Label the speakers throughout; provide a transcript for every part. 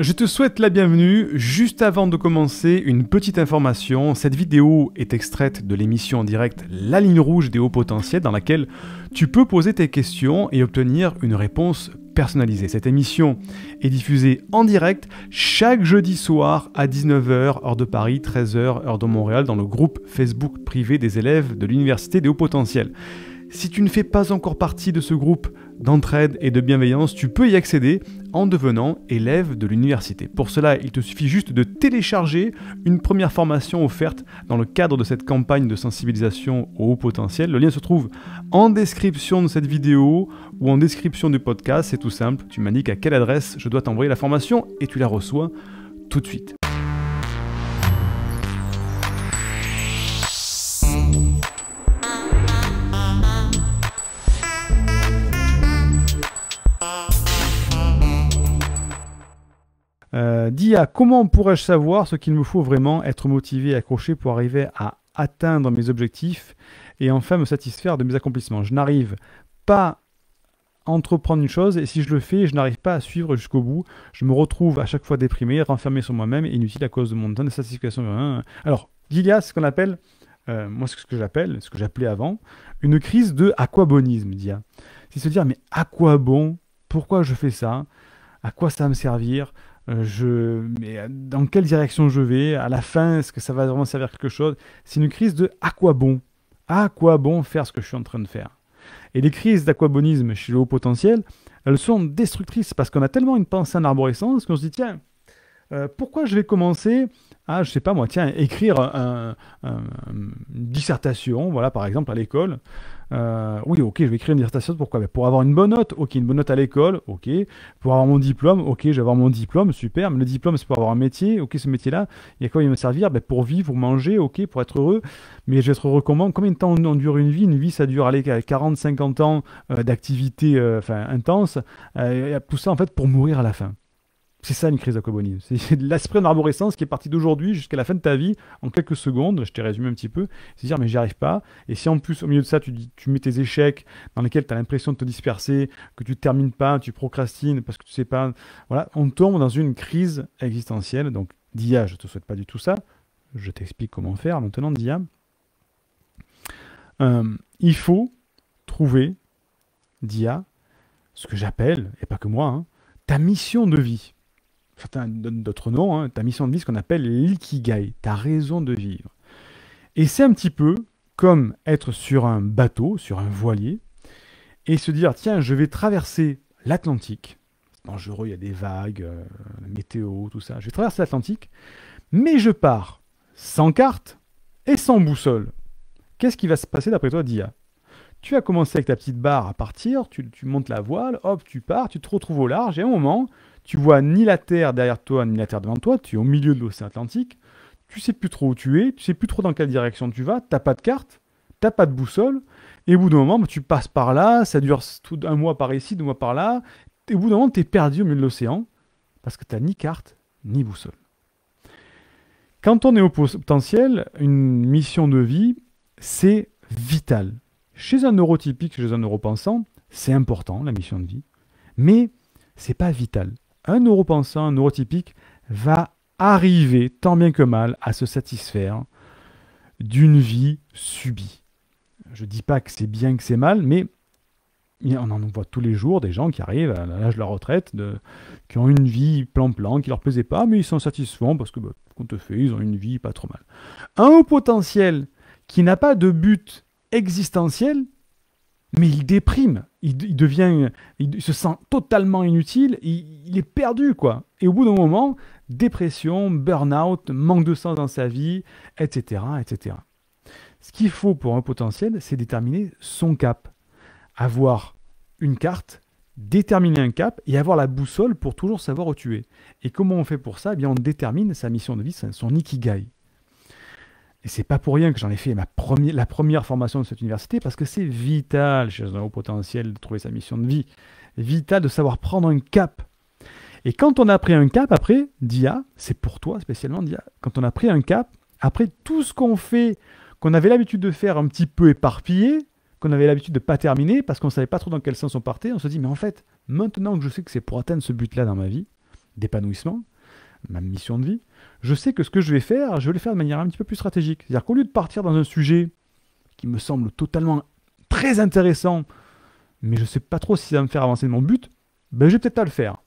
Speaker 1: Je te souhaite la bienvenue. Juste avant de commencer, une petite information. Cette vidéo est extraite de l'émission en direct La Ligne Rouge des Hauts Potentiels, dans laquelle tu peux poser tes questions et obtenir une réponse personnalisée. Cette émission est diffusée en direct chaque jeudi soir à 19h, heure de Paris, 13h, heure de Montréal, dans le groupe Facebook privé des élèves de l'Université des Hauts Potentiels. Si tu ne fais pas encore partie de ce groupe d'entraide et de bienveillance, tu peux y accéder en devenant élève de l'université. Pour cela, il te suffit juste de télécharger une première formation offerte dans le cadre de cette campagne de sensibilisation au haut potentiel. Le lien se trouve en description de cette vidéo ou en description du podcast. C'est tout simple, tu m'indiques à quelle adresse je dois t'envoyer la formation et tu la reçois tout de suite. Dia, comment pourrais-je savoir ce qu'il me faut vraiment être motivé et accroché pour arriver à atteindre mes objectifs et enfin me satisfaire de mes accomplissements? Je n'arrive pas à entreprendre une chose et si je le fais, je n'arrive pas à suivre jusqu'au bout. Je me retrouve à chaque fois déprimé, renfermé sur moi-même et inutile à cause de mon temps de satisfaction. Alors, il y a ce qu'on appelle, moi ce que j'appelle, ce que j'appelais avant, une crise de aquabonisme, Dia. C'est se dire, mais à quoi bon? Pourquoi je fais ça? À quoi ça va me servir? Mais dans quelle direction je vais? À la fin, est-ce que ça va vraiment servir à quelque chose? C'est une crise de à quoi bon? À quoi bon faire ce que je suis en train de faire? Et les crises d'aquabonisme chez le haut potentiel, elles sont destructrices parce qu'on a tellement une pensée en arborescence qu'on se dit, tiens, pourquoi je vais commencer à, je sais pas moi, tiens, écrire une dissertation, voilà, par exemple, à l'école. Oui, ok, je vais écrire une dissertation, pourquoi? Pour avoir une bonne note, ok, une bonne note à l'école, ok. Pour avoir mon diplôme, ok, je vais avoir mon diplôme, super. Mais le diplôme, c'est pour avoir un métier, ok, ce métier-là, il y a quoi il va me servir? Pour vivre, pour manger, ok, pour être heureux. Mais je vais être heureux comment? Combien de temps on dure une vie? Une vie, ça dure, allez, 40, 50 ans d'activité intense. Tout ça, en fait, pour mourir à la fin. C'est ça une crise d'aquabonisme. C'est de l'esprit en arborescence qui est parti d'aujourd'hui jusqu'à la fin de ta vie, en quelques secondes, je t'ai résumé un petit peu, c'est dire mais j'y arrive pas. Et si en plus au milieu de ça tu mets tes échecs dans lesquels tu as l'impression de te disperser, que tu ne termines pas, tu procrastines parce que tu sais pas, voilà, on tombe dans une crise existentielle. Donc Dia, je te souhaite pas du tout ça. Je t'explique comment faire maintenant, Dia. Il faut trouver, Dia, ce que j'appelle, et pas que moi, hein, ta mission de vie. Certains donnent d'autres noms, hein, ta mission de vie, ce qu'on appelle l'ikigai, ta raison de vivre. Et c'est un petit peu comme être sur un bateau, sur un voilier, et se dire, tiens, je vais traverser l'Atlantique. C'est dangereux, il y a des vagues, la météo, tout ça. Je vais traverser l'Atlantique, mais je pars sans carte et sans boussole. Qu'est-ce qui va se passer d'après toi, Dia? Tu as commencé avec ta petite barre à partir, tu montes la voile, hop, tu pars, tu te retrouves au large, et à un moment, tu vois ni la terre derrière toi, ni la terre devant toi, tu es au milieu de l'océan Atlantique, tu sais plus trop où tu es, tu sais plus trop dans quelle direction tu vas, t'as pas de carte, t'as pas de boussole, et au bout d'un moment, tu passes par là, ça dure tout un mois par ici, 2 mois par là, et au bout d'un moment, tu es perdu au milieu de l'océan, parce que tu n'as ni carte, ni boussole. Quand on est au potentiel, une mission de vie, c'est vital. Chez un neurotypique, chez un neuropensant, c'est important, la mission de vie, mais c'est pas vital. Un neuropensant, un neurotypique va arriver, tant bien que mal, à se satisfaire d'une vie subie. Je ne dis pas que c'est bien, que c'est mal, mais on en voit tous les jours des gens qui arrivent à l'âge de la retraite, qui ont une vie plan-plan, qui ne leur plaisait pas, mais ils sont satisfaits parce que, compte fait, ils ont une vie pas trop mal. Un haut potentiel qui n'a pas de but existentiel, mais il déprime, il se sent totalement inutile, il est perdu, quoi. Et au bout d'un moment, dépression, burn-out, manque de sens dans sa vie, etc., etc. Ce qu'il faut pour un potentiel, c'est déterminer son cap. Avoir une carte, déterminer un cap et avoir la boussole pour toujours savoir où tu es. Et comment on fait pour ça? Eh bien, on détermine sa mission de vie, son ikigai. Et c'est pas pour rien que j'en ai fait la première formation de cette université, parce que c'est vital chez un haut potentiel de trouver sa mission de vie. Vital de savoir prendre un cap. Et quand on a pris un cap, après, Dia, c'est pour toi spécialement, Dia, quand on a pris un cap, après tout ce qu'on fait, qu'on avait l'habitude de faire un petit peu éparpillé, qu'on avait l'habitude de ne pas terminer, parce qu'on ne savait pas trop dans quel sens on partait, on se dit, mais en fait, maintenant que je sais que c'est pour atteindre ce but-là dans ma vie, d'épanouissement, ma mission de vie, je sais que ce que je vais le faire de manière un petit peu plus stratégique. C'est-à-dire qu'au lieu de partir dans un sujet qui me semble totalement très intéressant, mais je ne sais pas trop si ça va me faire avancer de mon but, ben je vais peut-être pas le faire.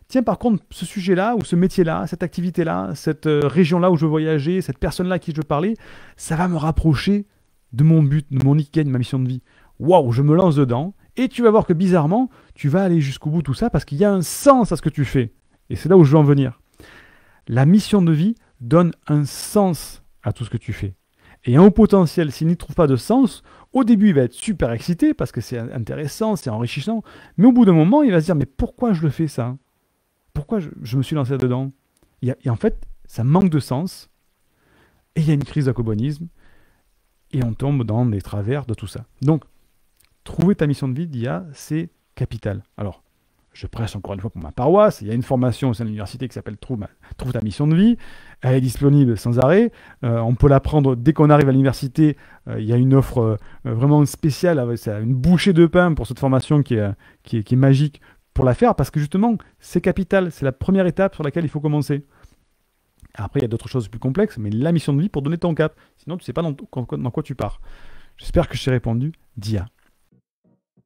Speaker 1: Tiens, par contre, ce sujet-là, ou ce métier-là, cette activité-là, cette région-là où je veux voyager, cette personne-là à qui je veux parler, ça va me rapprocher de mon but, de mon ikigai, de ma mission de vie. Waouh, je me lance dedans, et tu vas voir que bizarrement, tu vas aller jusqu'au bout de tout ça parce qu'il y a un sens à ce que tu fais. Et c'est là où je veux en venir. La mission de vie donne un sens à tout ce que tu fais. Et un haut potentiel, s'il n'y trouve pas de sens, au début, il va être super excité parce que c'est intéressant, c'est enrichissant. Mais au bout d'un moment, il va se dire, mais pourquoi je le fais ça? Pourquoi je me suis lancé là-dedans? Et en fait, ça manque de sens. Et il y a une crise d'accobonisme. Et on tombe dans les travers de tout ça. Donc, trouver ta mission de vie, d'IA, c'est capital. Alors, je prêche encore une fois pour ma paroisse. Il y a une formation au sein de l'université qui s'appelle Trouve ta mission de vie. Elle est disponible sans arrêt. On peut la prendre dès qu'on arrive à l'université. Il y a une offre vraiment spéciale, avec une bouchée de pain pour cette formation qui est magique pour la faire, parce que justement, c'est capital. C'est la première étape sur laquelle il faut commencer. Après, il y a d'autres choses plus complexes, mais la mission de vie pour donner ton cap. Sinon, tu ne sais pas dans quoi tu pars. J'espère que je t'ai répondu. Dia.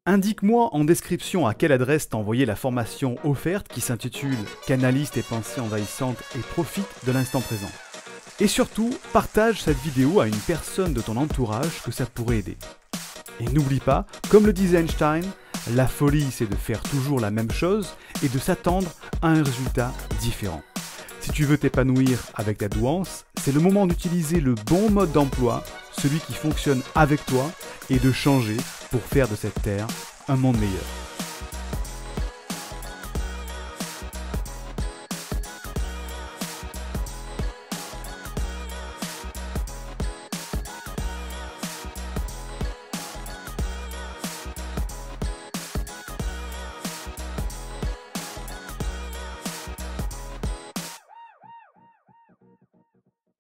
Speaker 2: Indique-moi en description à quelle adresse t'as envoyé la formation offerte qui s'intitule « Canalise tes pensées envahissantes et profite de l'instant présent ». Et surtout, partage cette vidéo à une personne de ton entourage que ça pourrait aider. Et n'oublie pas, comme le disait Einstein, la folie c'est de faire toujours la même chose et de s'attendre à un résultat différent. Si tu veux t'épanouir avec ta douance, c'est le moment d'utiliser le bon mode d'emploi, celui qui fonctionne avec toi, et de changer pour faire de cette terre un monde meilleur.